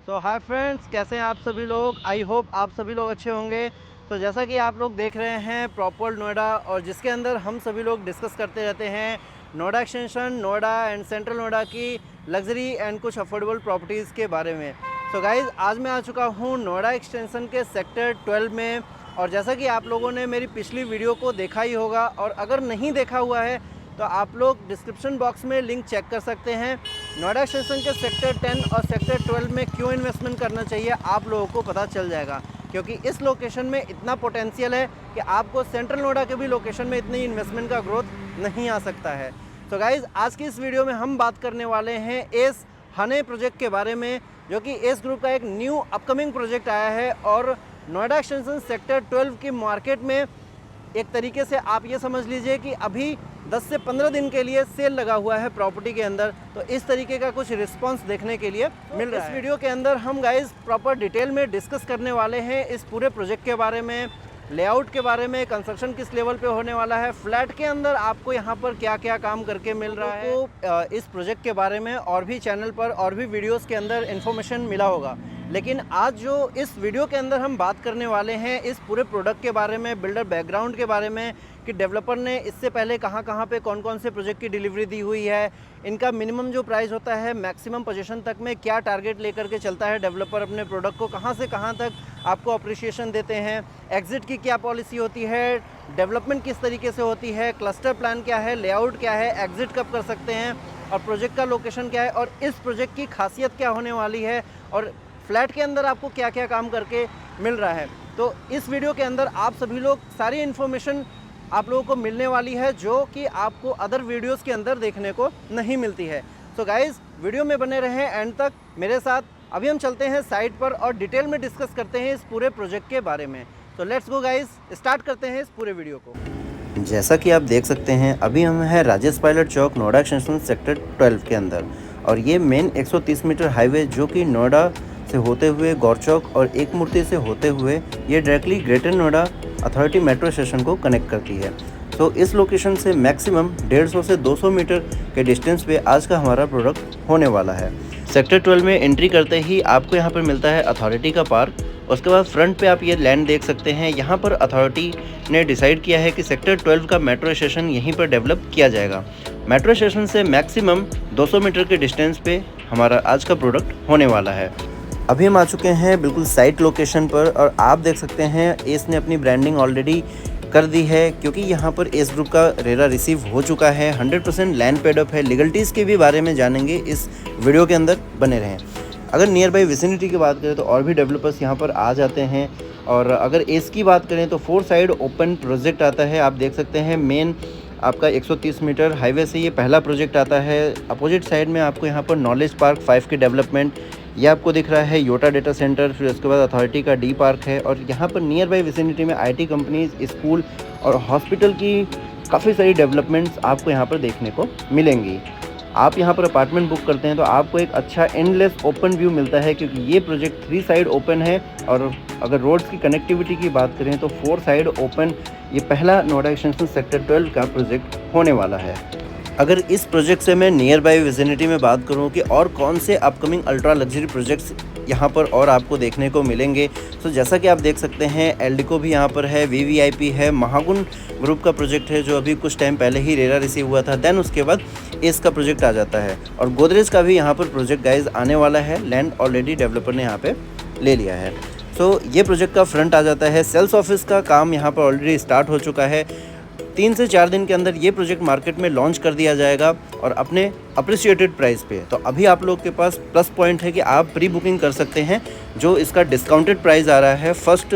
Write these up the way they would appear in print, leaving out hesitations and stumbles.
सो hi friends, कैसे हैं आप सभी लोग। आई होप आप सभी लोग अच्छे होंगे। तो जैसा कि आप लोग देख रहे हैं प्रॉपर नोएडा, और जिसके अंदर हम सभी लोग डिस्कस करते रहते हैं Noida extension, Noida and central Noida की लग्जरी एंड कुछ अफोर्डेबल प्रॉपर्टीज़ के बारे में। सो गाइज़, आज मैं आ चुका हूँ नोएडा एक्सटेंशन के सेक्टर 12 में। और जैसा कि आप लोगों ने मेरी पिछली वीडियो को देखा ही होगा, और अगर नहीं देखा हुआ है तो आप लोग डिस्क्रिप्शन बॉक्स में लिंक चेक कर सकते हैं। नोएडा एक्सटेंशन के सेक्टर 10 और सेक्टर 12 में क्यों इन्वेस्टमेंट करना चाहिए आप लोगों को पता चल जाएगा, क्योंकि इस लोकेशन में इतना पोटेंशियल है कि आपको सेंट्रल नोएडा के भी लोकेशन में इतनी इन्वेस्टमेंट का ग्रोथ नहीं आ सकता है। तो गाइज़, आज की इस वीडियो में हम बात करने वाले हैं एस हने प्रोजेक्ट के बारे में, जो कि एस ग्रुप का एक न्यू अपकमिंग प्रोजेक्ट आया है। और नोएडा एक्सटेंशन सेक्टर 12 की मार्केट में एक तरीके से आप ये समझ लीजिए कि अभी 10 से 15 दिन के लिए सेल लगा हुआ है प्रॉपर्टी के अंदर। तो इस तरीके का कुछ रिस्पांस देखने के लिए मिल रहा है। इस वीडियो के अंदर हम गाइस प्रॉपर डिटेल में डिस्कस करने वाले हैं इस पूरे प्रोजेक्ट के बारे में, लेआउट के बारे में, कंस्ट्रक्शन किस लेवल पे होने वाला है, फ्लैट के अंदर आपको यहाँ पर क्या क्या काम करके मिल रहा है। तो इस प्रोजेक्ट के बारे में और भी चैनल पर और भी वीडियोज़ के अंदर इन्फॉर्मेशन मिला होगा, लेकिन आज जो इस वीडियो के अंदर हम बात करने वाले हैं इस पूरे प्रोडक्ट के बारे में, बिल्डर बैकग्राउंड के बारे में, कि डेवलपर ने इससे पहले कहाँ कहाँ पे कौन कौन से प्रोजेक्ट की डिलीवरी दी हुई है, इनका मिनिमम जो प्राइस होता है मैक्सिमम पोजीशन तक में क्या टारगेट लेकर के चलता है डेवलपर अपने प्रोडक्ट को, कहाँ से कहाँ तक आपको अप्रिशिएशन देते हैं, एग्जिट की क्या पॉलिसी होती है, डेवलपमेंट किस तरीके से होती है, क्लस्टर प्लान क्या है, लेआउट क्या है, एग्जिट कब कर सकते हैं, और प्रोजेक्ट का लोकेशन क्या है, और इस प्रोजेक्ट की खासियत क्या होने वाली है, और फ्लैट के अंदर आपको क्या क्या काम करके मिल रहा है। तो इस वीडियो के अंदर आप सभी लोग सारी इन्फॉर्मेशन आप लोगों को मिलने वाली है, जो कि आपको अदर वीडियोस के अंदर देखने को नहीं मिलती है। सो गाइज़, वीडियो में बने रहें एंड तक मेरे साथ। अभी हम चलते हैं साइट पर और डिटेल में डिस्कस करते हैं इस पूरे प्रोजेक्ट के बारे में। तो लेट्स गो गाइज़, स्टार्ट करते हैं इस पूरे वीडियो को। जैसा कि आप देख सकते हैं, अभी हम हैं राजेश पायलट चौक नोएडा एक्सटेंशन सेक्टर 12 के अंदर। और ये मेन 130 मीटर हाईवे जो कि नोएडा से होते हुए गौर चौक और एक मूर्ति से होते हुए ये directly greater Noida authority metro station को कनेक्ट करती है। तो इस लोकेशन से मैक्सिमम 150 से 200 मीटर के डिस्टेंस पे आज का हमारा प्रोडक्ट होने वाला है। सेक्टर 12 में एंट्री करते ही आपको यहाँ पर मिलता है अथॉरिटी का पार्क। उसके बाद फ्रंट पे आप ये लैंड देख सकते हैं। यहाँ पर अथॉरिटी ने डिसाइड किया है कि सेक्टर 12 का मेट्रो स्टेशन यहीं पर डेवलप किया जाएगा। मेट्रो स्टेशन से मैक्सिमम 200 मीटर के डिस्टेंस पे हमारा आज का प्रोडक्ट होने वाला है। अभी हम आ चुके हैं बिल्कुल साइट लोकेशन पर, और आप देख सकते हैं एस ने अपनी ब्रांडिंग ऑलरेडी कर दी है, क्योंकि यहाँ पर एस ग्रुप का रेरा रिसीव हो चुका है। 100% लैंड पेड अप है। लीगलिटीज़ के भी बारे में जानेंगे, इस वीडियो के अंदर बने रहें। अगर नियर बाई विसिनिटी की बात करें तो और भी डेवलपर्स यहाँ पर आ जाते हैं। और अगर एस की बात करें तो 4 साइड ओपन प्रोजेक्ट आता है। आप देख सकते हैं मेन आपका 130 मीटर हाईवे से ये पहला प्रोजेक्ट आता है। अपोजिट साइड में आपको यहाँ पर नॉलेज पार्क 5 की डेवलपमेंट ये आपको दिख रहा है, योटा डेटा सेंटर, फिर उसके बाद अथॉरिटी का डी पार्क है। और यहाँ पर नियर बाई विसिनिटी में आईटी कंपनीज, स्कूल और हॉस्पिटल की काफ़ी सारी डेवलपमेंट्स आपको यहाँ पर देखने को मिलेंगी। आप यहाँ पर अपार्टमेंट बुक करते हैं तो आपको एक अच्छा एंडलेस ओपन व्यू मिलता है, क्योंकि ये प्रोजेक्ट 3 साइड ओपन है। और अगर रोड्स की कनेक्टिविटी की बात करें तो 4 साइड ओपन ये पहला नोएडा एक्सटेंशन सेक्टर 12 का प्रोजेक्ट होने वाला है। अगर इस प्रोजेक्ट से मैं नियर बाई विसिनिटी में बात करूं कि और कौन से अपकमिंग अल्ट्रा लग्जरी प्रोजेक्ट्स यहाँ पर और आपको देखने को मिलेंगे, तो जैसा कि आप देख सकते हैं एल्डिको भी यहाँ पर है, वीवीआईपी है, महागुण ग्रुप का प्रोजेक्ट है जो अभी कुछ टाइम पहले ही रेरा रिसीव हुआ था। देन उसके बाद एस का प्रोजेक्ट आ जाता है, और गोदरेज का भी यहाँ पर प्रोजेक्ट गाइज आने वाला है। लैंड ऑलरेडी डेवलपर ने यहाँ पे ले लिया है। तो ये प्रोजेक्ट का फ्रंट आ जाता है। सेल्स ऑफिस का काम यहाँ पर ऑलरेडी स्टार्ट हो चुका है। 3 से 4 दिन के अंदर ये प्रोजेक्ट मार्केट में लॉन्च कर दिया जाएगा, और अपने अप्रिशिएटेड प्राइस पे। तो अभी आप लोग के पास प्लस पॉइंट है कि आप प्री बुकिंग कर सकते हैं, जो इसका डिस्काउंटेड प्राइस आ रहा है। फर्स्ट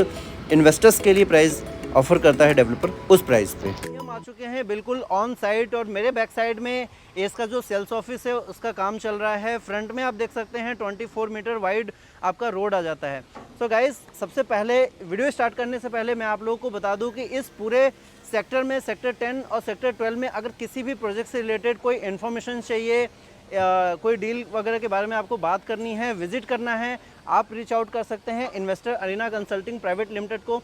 इन्वेस्टर्स के लिए प्राइस ऑफर करता है डेवलपर उस प्राइस पे। हम आ चुके हैं बिल्कुल ऑन साइट, और मेरे बैक साइड में इसका जो सेल्स ऑफिस है उसका काम चल रहा है। फ्रंट में आप देख सकते हैं 24 मीटर वाइड आपका रोड आ जाता है। सो गाइस, सबसे पहले वीडियो स्टार्ट करने से पहले मैं आप लोगों को बता दूं कि इस पूरे सेक्टर में, सेक्टर 10 और सेक्टर 12 में, अगर किसी भी प्रोजेक्ट से रिलेटेड कोई इन्फॉर्मेशन चाहिए, कोई डील वगैरह के बारे में आपको बात करनी है, विजिट करना है, आप रीच आउट कर सकते हैं investor Arena consulting private limited को।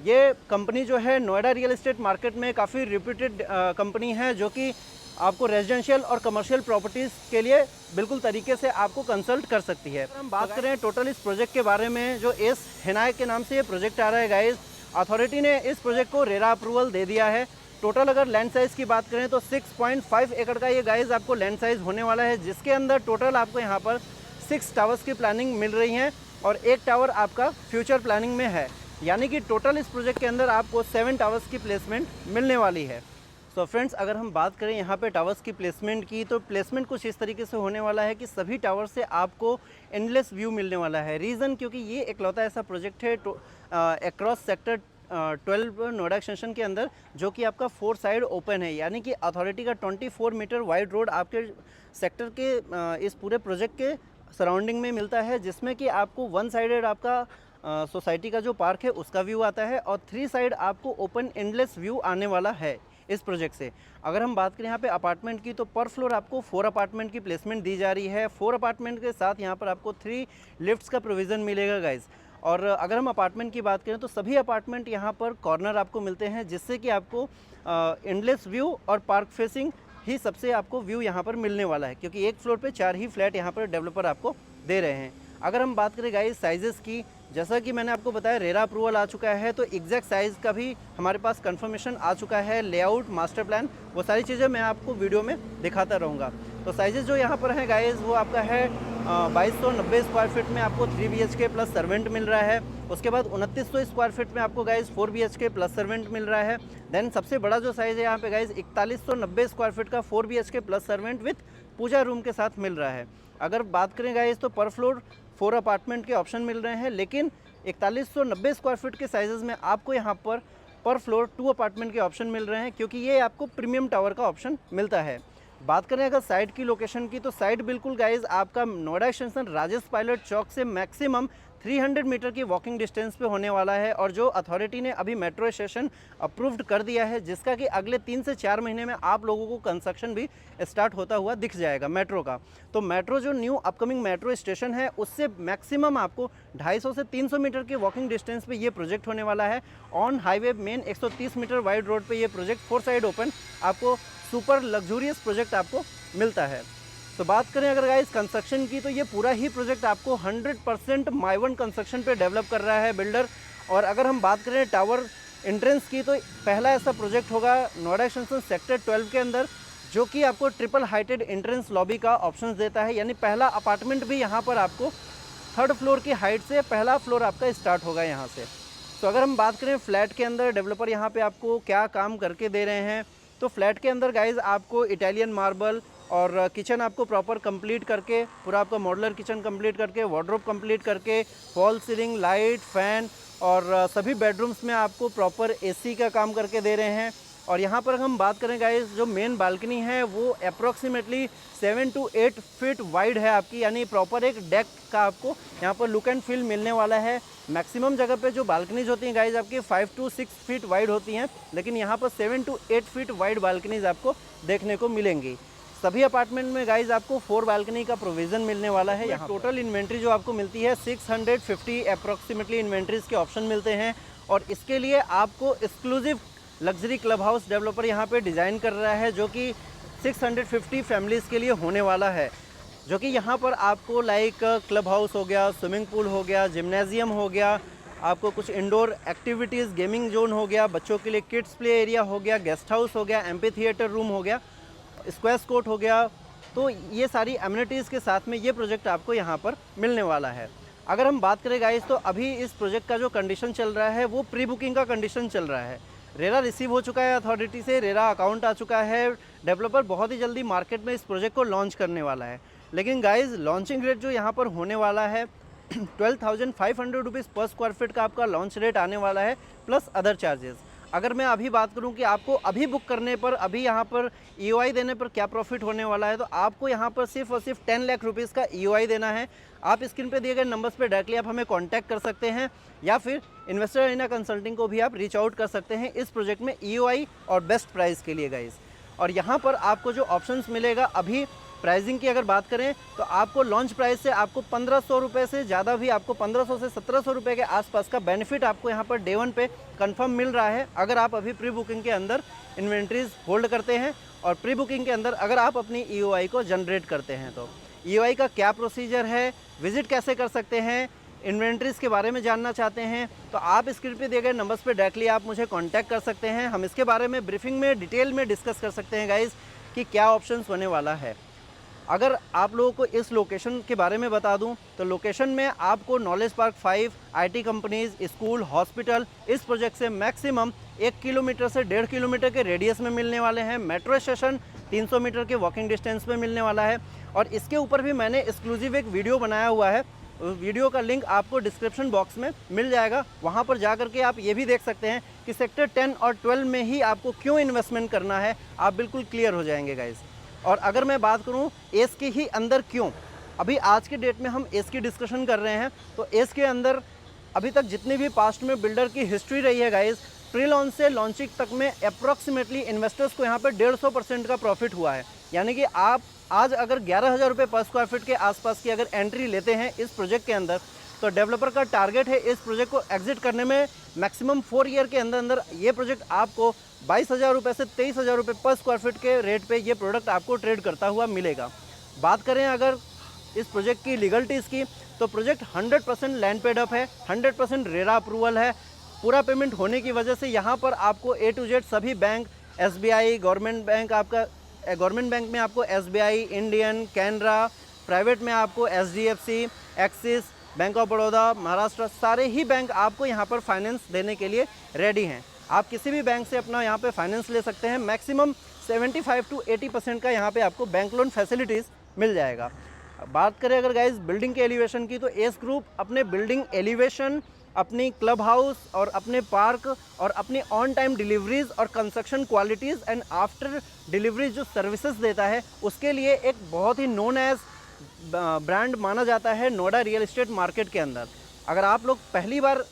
ये कंपनी जो है नोएडा रियल एस्टेट मार्केट में काफ़ी रिप्यूटेड कंपनी है, जो कि आपको रेजिडेंशियल और कमर्शियल प्रॉपर्टीज़ के लिए बिल्कुल तरीके से आपको कंसल्ट कर सकती है। अगर हम बात करें टोटल इस प्रोजेक्ट के बारे में, जो एस हिनाय के नाम से ये प्रोजेक्ट आ रहा है गाइस, अथॉरिटी ने इस प्रोजेक्ट को रेरा अप्रूवल दे दिया है। टोटल अगर लैंड साइज़ की बात करें तो 6.5 एकड़ का ये गाइस आपको लैंड साइज़ होने वाला है, जिसके अंदर टोटल आपको यहाँ पर 6 टावर्स की प्लानिंग मिल रही हैं और 1 टावर आपका फ्यूचर प्लानिंग में है, यानी कि टोटल इस प्रोजेक्ट के अंदर आपको 7 टावर्स की प्लेसमेंट मिलने वाली है। सो फ्रेंड्स, अगर हम बात करें यहाँ पे टावर्स की प्लेसमेंट की, तो प्लेसमेंट कुछ इस तरीके से होने वाला है कि सभी टावर से आपको एंडलेस व्यू मिलने वाला है। रीज़न क्योंकि ये इकलौता ऐसा प्रोजेक्ट है अक्रॉस सेक्टर 12 नोएडा एक्सटेंशन के अंदर, जो कि आपका 4 साइड ओपन है, यानी कि अथॉरिटी का 24 मीटर वाइड रोड आपके सेक्टर के इस पूरे प्रोजेक्ट के सराउंडिंग में मिलता है, जिसमें कि आपको 1 साइडेड आपका सोसाइटी का जो पार्क है उसका व्यू आता है और 3 साइड आपको ओपन एंडलेस व्यू आने वाला है इस प्रोजेक्ट से। अगर हम बात करें यहाँ पे अपार्टमेंट की, तो पर फ्लोर आपको 4 अपार्टमेंट की प्लेसमेंट दी जा रही है। 4 अपार्टमेंट के साथ यहाँ पर आपको 3 लिफ्ट्स का प्रोविज़न मिलेगा गाइज। और अगर हम अपार्टमेंट की बात करें तो सभी अपार्टमेंट यहाँ पर कॉर्नर आपको मिलते हैं, जिससे कि आपको एंडलेस व्यू और पार्क फेसिंग ही सबसे आपको व्यू यहाँ पर मिलने वाला है, क्योंकि एक फ्लोर पे 4 ही फ्लैट यहाँ पर डेवलपर आपको दे रहे हैं। अगर हम बात करें गाइस साइज़ेस की, जैसा कि मैंने आपको बताया रेरा अप्रूवल आ चुका है, तो एग्जैक्ट साइज़ का भी हमारे पास कंफर्मेशन आ चुका है। लेआउट, मास्टर प्लान, वो सारी चीज़ें मैं आपको वीडियो में दिखाता रहूँगा। तो साइजेस जो यहाँ पर हैं गाइस, वो आपका है 2290 स्क्वायर फीट में आपको 3 BHK प्लस सर्वेंट मिल रहा है। उसके बाद 2900 स्क्वायर फीट में आपको गाइस 4 BHK प्लस सर्वेंट मिल रहा है। देन सबसे बड़ा जो साइज़ है यहाँ पे गाइस 4190 स्क्वायर फीट का 4 BHK plus servant with puja room के साथ मिल रहा है। अगर बात करें गाइस तो पर फ्लोर 4 अपार्टमेंट के ऑप्शन मिल रहे हैं, लेकिन 4190 स्क्वायर फीट के साइजेस में आपको यहाँ पर फ्लोर 2 अपार्टमेंट के ऑप्शन मिल रहे हैं, क्योंकि ये आपको प्रीमियम टावर का ऑप्शन मिलता है। बात करें अगर साइट की लोकेशन की, तो साइट बिल्कुल गाइज आपका नोएडा एक्सटेंशन राजेश पायलट चौक से मैक्सिमम 300 मीटर की वॉकिंग डिस्टेंस पे होने वाला है, और जो अथॉरिटी ने अभी मेट्रो स्टेशन अप्रूव्ड कर दिया है, जिसका कि अगले 3 से 4 महीने में आप लोगों को कंस्ट्रक्शन भी स्टार्ट होता हुआ दिख जाएगा मेट्रो का। तो मेट्रो जो न्यू अपकमिंग मेट्रो स्टेशन है, उससे मैक्सिमम आपको 250 से 300 मीटर के वॉकिंग डिस्टेंस पे ये प्रोजेक्ट होने वाला है। On highway main 130 metre wide road पे ये प्रोजेक्ट 4 साइड ओपन आपको सुपर लग्जूरियस प्रोजेक्ट आपको मिलता है। तो बात करें अगर गाइस कंस्ट्रक्शन की, तो ये पूरा ही प्रोजेक्ट आपको 100% माइवन कंस्ट्रक्शन पे डेवलप कर रहा है बिल्डर। और अगर हम बात करें टावर एंट्रेंस की, तो पहला ऐसा प्रोजेक्ट होगा नोएडा एक्सटेंशन सेक्टर 12 के अंदर, जो कि आपको ट्रिपल हाइटेड एंट्रेंस लॉबी का ऑप्शन देता है, यानी पहला अपार्टमेंट भी यहाँ पर आपको 3rd फ्लोर की हाइट से पहला फ्लोर आपका स्टार्ट होगा यहाँ से। तो अगर हम बात करें फ्लैट के अंदर डेवलपर यहाँ पे आपको क्या काम करके दे रहे हैं, तो फ्लैट के अंदर गाइज आपको इटालियन मार्बल और किचन आपको प्रॉपर कंप्लीट करके, पूरा आपका मॉडुलर किचन कंप्लीट करके, वार्डरोब कंप्लीट करके, फॉल सीलिंग, लाइट, फैन और सभी बेडरूम्स में आपको प्रॉपर एसी का काम करके दे रहे हैं। और यहाँ पर हम बात करें गाइस, जो मेन बालकनी है वो अप्रॉक्सीमेटली 7 to 8 फीट वाइड है आपकी, यानी प्रॉपर एक डेक का आपको यहाँ पर लुक एंड फील मिलने वाला है। मैक्सिमम जगह पे जो बालकनीज होती हैं गाइज आपकी 5 to 6 फीट वाइड होती हैं, लेकिन यहाँ पर 7 to 8 फीट वाइड बालकनीज आपको देखने को मिलेंगी। सभी अपार्टमेंट में गाइज आपको 4 बालकनी का प्रोविज़न मिलने वाला है। यहाँ टोटल इन्वेंट्री जो आपको मिलती है 650 अप्रॉक्सीमेटली इन्वेंट्रीज़ के ऑप्शन मिलते हैं, और इसके लिए आपको exclusive luxury club house developer यहाँ पे डिज़ाइन कर रहा है, जो कि 650 फैमिलीज़ के लिए होने वाला है। जो कि यहाँ पर आपको लाइक क्लब हाउस हो गया, स्विमिंग पूल हो गया, जिम्नेजियम हो गया, आपको कुछ इंडोर एक्टिविटीज़, गेमिंग जोन हो गया, बच्चों के लिए किड्स प्ले एरिया हो गया, गेस्ट हाउस हो गया, एम्पी थिएटर रूम हो गया, स्क्वैश कोर्ट हो गया। तो ये सारी एमिनिटीज़ के साथ में ये प्रोजेक्ट आपको यहाँ पर मिलने वाला है। अगर हम बात करें गाइस, तो अभी इस प्रोजेक्ट का जो कंडीशन चल रहा है वो प्री बुकिंग का कंडीशन चल रहा है। रेरा रिसीव हो चुका है अथॉरिटी से, रेरा अकाउंट आ चुका है। डेवलपर बहुत ही जल्दी मार्केट में इस प्रोजेक्ट को लॉन्च करने वाला है। लेकिन गाइज लॉन्चिंग रेट जो यहाँ पर होने वाला है 12,500 रुपीज़ पर स्क्वायर फीट का आपका लॉन्च रेट आने वाला है, प्लस अदर चार्जेस। अगर मैं अभी बात करूं कि आपको अभी बुक करने पर, अभी यहाँ पर EOI देने पर क्या प्रॉफिट होने वाला है, तो आपको यहाँ पर सिर्फ और सिर्फ 10 लाख रुपीज़ का EOI देना है। आप स्क्रीन पे दिए गए नंबर्स पे डायरेक्टली आप हमें कांटेक्ट कर सकते हैं, या फिर इन्वेस्टर अरीना कंसल्टिंग को भी आप रीच आउट कर सकते हैं इस प्रोजेक्ट में EOI और बेस्ट प्राइस के लिए गाइस। और यहाँ पर आपको जो ऑप्शंस मिलेगा, अभी प्राइसिंग की अगर बात करें तो आपको लॉन्च प्राइस से आपको 1500 रुपये से ज़्यादा भी, आपको 1500 से 1700 रुपये के आसपास का बेनिफिट आपको यहाँ पर डे 1 पे कंफर्म मिल रहा है, अगर आप अभी प्री बुकिंग के अंदर इन्वेंट्रीज होल्ड करते हैं और प्री बुकिंग के अंदर अगर आप अपनी EOI को जनरेट करते हैं। तो EOI का क्या प्रोसीजर है, विजिट कैसे कर सकते हैं, इन्वेंट्रीज़ के बारे में जानना चाहते हैं तो आप स्क्रीन पे दिए गए नंबर्स पे डायरेक्टली आप मुझे कांटेक्ट कर सकते हैं। हम इसके बारे में ब्रीफिंग में डिटेल में डिस्कस कर सकते हैं गाइज़ कि क्या ऑप्शंस होने वाला है। अगर आप लोगों को इस लोकेशन के बारे में बता दूं तो लोकेशन में आपको knowledge park 5, IT companies, school, hospital इस प्रोजेक्ट से मैक्सिमम 1 किलोमीटर से 1.5 किलोमीटर के रेडियस में मिलने वाले हैं। मेट्रो स्टेशन 300 मीटर के वॉकिंग डिस्टेंस में मिलने वाला है और इसके ऊपर भी मैंने एक्सक्लूसिव एक वीडियो बनाया हुआ है। वीडियो का लिंक आपको डिस्क्रिप्शन बॉक्स में मिल जाएगा, वहाँ पर जा कर के आप ये भी देख सकते हैं कि सेक्टर 10 और 12 में ही आपको क्यों इन्वेस्टमेंट करना है, आप बिल्कुल क्लियर हो जाएंगे गाइस। और अगर मैं बात करूँ एस के ही अंदर क्यों, अभी आज के डेट में हम एस की डिस्कशन कर रहे हैं तो एस के अंदर अभी तक जितनी भी पास्ट में बिल्डर की हिस्ट्री रही है गाइस, प्री लॉन्च से लॉन्चिंग तक में अप्रॉक्सीमेटली इन्वेस्टर्स को यहाँ पर 150% का प्रॉफिट हुआ है। यानी कि आप आज अगर 11,000 रुपये पर स्क्वायर फीट के आसपास की अगर एंट्री लेते हैं इस प्रोजेक्ट के अंदर तो डेवलपर का टारगेट है इस प्रोजेक्ट को एग्जिट करने में मैक्सिमम 4 ईयर के अंदर अंदर ये प्रोजेक्ट आपको 22,000 रुपये से 23,000 रुपये पर स्क्वायर फीट के रेट पे ये प्रोडक्ट आपको ट्रेड करता हुआ मिलेगा। बात करें अगर इस प्रोजेक्ट की लीगलिटीज़ की तो प्रोजेक्ट 100% लैंड पेड अप है, 100% रेरा अप्रूवल है। पूरा पेमेंट होने की वजह से यहाँ पर आपको A to Z सभी बैंक, SBI, गवर्नमेंट बैंक, आपका गवर्नमेंट बैंक में आपको SBI, इंडियन, कैनरा, प्राइवेट में आपको SDFC, axis, bank of Baroda, Maharashtra, सारे ही बैंक आपको यहाँ पर फाइनेंस देने के लिए रेडी हैं। आप किसी भी बैंक से अपना यहाँ पे फाइनेंस ले सकते हैं। मैक्सिमम 75 to 80% का यहाँ पे आपको बैंक लोन फैसिलिटीज़ मिल जाएगा। बात करें अगर गाइज बिल्डिंग के एलिवेशन की तो एस ग्रुप अपने बिल्डिंग एलिवेशन, अपनी क्लब हाउस और अपने पार्क और अपनी ऑन टाइम डिलीवरीज और construction qualities and after delivery जो सर्विसेज देता है उसके लिए एक बहुत ही नोन एज ब्रांड माना जाता है नोएडा रियल एस्टेट मार्केट के अंदर। अगर आप लोग पहली बार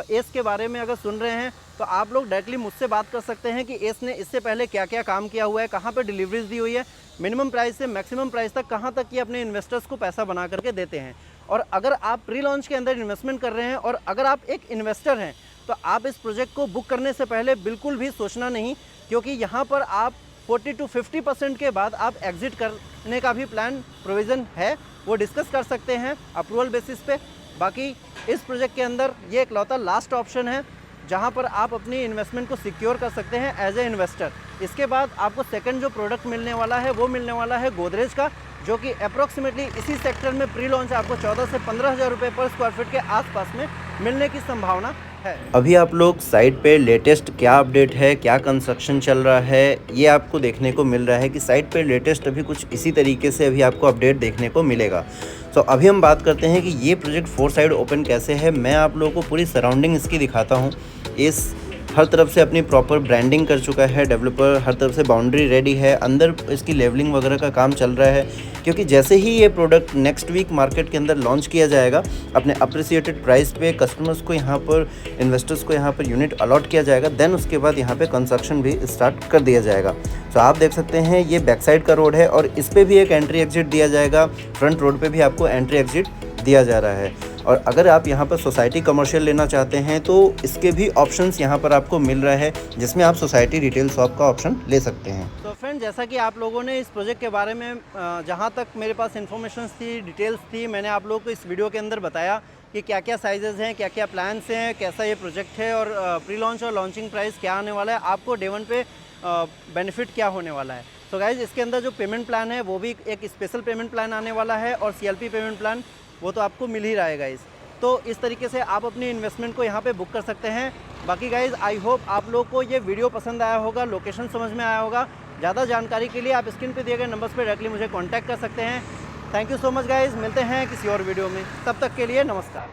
एस के बारे में अगर सुन रहे हैं तो आप लोग डायरेक्टली मुझसे बात कर सकते हैं कि एस ने इससे पहले क्या क्या काम किया हुआ है, कहाँ पर डिलीवरीज दी हुई है, मिनिमम प्राइस से मैक्सिमम प्राइस तक कहाँ तक ये अपने इन्वेस्टर्स को पैसा बना करके देते हैं। और अगर आप प्री लॉन्च के अंदर इन्वेस्टमेंट कर रहे हैं और अगर आप एक इन्वेस्टर हैं तो आप इस प्रोजेक्ट को बुक करने से पहले बिल्कुल भी सोचना नहीं, क्योंकि यहाँ पर आप 40 to 50% के बाद आप एग्जिट करने का भी प्लान प्रोविज़न है, वो डिस्कस कर सकते हैं अप्रूवल बेसिस पे। बाकी इस प्रोजेक्ट के अंदर ये इकलौता लास्ट ऑप्शन है जहाँ पर आप अपनी इन्वेस्टमेंट को सिक्योर कर सकते हैं एज ए इन्वेस्टर। इसके बाद आपको सेकंड जो प्रोडक्ट मिलने वाला है वो मिलने वाला है गोदरेज का, जो कि अप्रॉक्सीमेटली इसी सेक्टर में प्री लॉन्च आपको 14 से 15,000 रुपये पर स्क्वायर फीट के आसपास में मिलने की संभावना है। अभी आप लोग साइट पे लेटेस्ट क्या अपडेट है, क्या कंस्ट्रक्शन चल रहा है, ये आपको देखने को मिल रहा है कि साइट पे लेटेस्ट अभी कुछ इसी तरीके से अभी आपको अपडेट देखने को मिलेगा। तो अभी हम बात करते हैं कि ये प्रोजेक्ट 4 साइड ओपन कैसे है। मैं आप लोगों को पूरी सराउंडिंग इसकी दिखाता हूँ। इस हर तरफ से अपनी प्रॉपर ब्रांडिंग कर चुका है डेवलपर, हर तरफ से बाउंड्री रेडी है, अंदर इसकी लेवलिंग वगैरह का काम चल रहा है, क्योंकि जैसे ही ये प्रोडक्ट नेक्स्ट वीक मार्केट के अंदर लॉन्च किया जाएगा अपने अप्रिसिएटेड प्राइस पे कस्टमर्स को यहाँ पर, इन्वेस्टर्स को यहाँ पर यूनिट अलॉट किया जाएगा, देन उसके बाद यहाँ पे कंस्ट्रक्शन भी स्टार्ट कर दिया जाएगा। तो आप देख सकते हैं ये बैक साइड का रोड है और इस पर भी एक एंट्री एग्जिट दिया जाएगा, फ्रंट रोड पर भी आपको एंट्री एग्जिट दिया जा रहा है। और अगर आप यहाँ पर सोसाइटी कमर्शियल लेना चाहते हैं तो इसके भी ऑप्शंस यहाँ पर आपको मिल रहा है, जिसमें आप सोसाइटी रिटेल शॉप का ऑप्शन ले सकते हैं। तो फ्रेंड, जैसा कि आप लोगों ने इस प्रोजेक्ट के बारे में जहाँ तक मेरे पास इन्फॉर्मेशन थी, डिटेल्स थी, मैंने आप लोगों को इस वीडियो के अंदर बताया कि क्या क्या साइजेज़ हैं, क्या क्या प्लान्स हैं, कैसा ये प्रोजेक्ट है और प्री लॉन्च और लॉन्चिंग प्राइस क्या आने वाला है, आपको डे 1 पे बेनिफिट क्या होने वाला है। तो गाइज़, इसके अंदर जो पेमेंट प्लान है वो भी एक स्पेशल पेमेंट प्लान आने वाला है और CLP पेमेंट प्लान वो तो आपको मिल ही रहा है गाइज़। तो इस तरीके से आप अपनी इन्वेस्टमेंट को यहाँ पे बुक कर सकते हैं। बाकी गाइज़, आई होप आप लोग को ये वीडियो पसंद आया होगा, लोकेशन समझ में आया होगा। ज़्यादा जानकारी के लिए आप स्क्रीन पे दिए गए नंबर्स पे डायरेक्टली मुझे कांटेक्ट कर सकते हैं। Thank you so much guys, मिलते हैं किसी और वीडियो में, तब तक के लिए नमस्कार।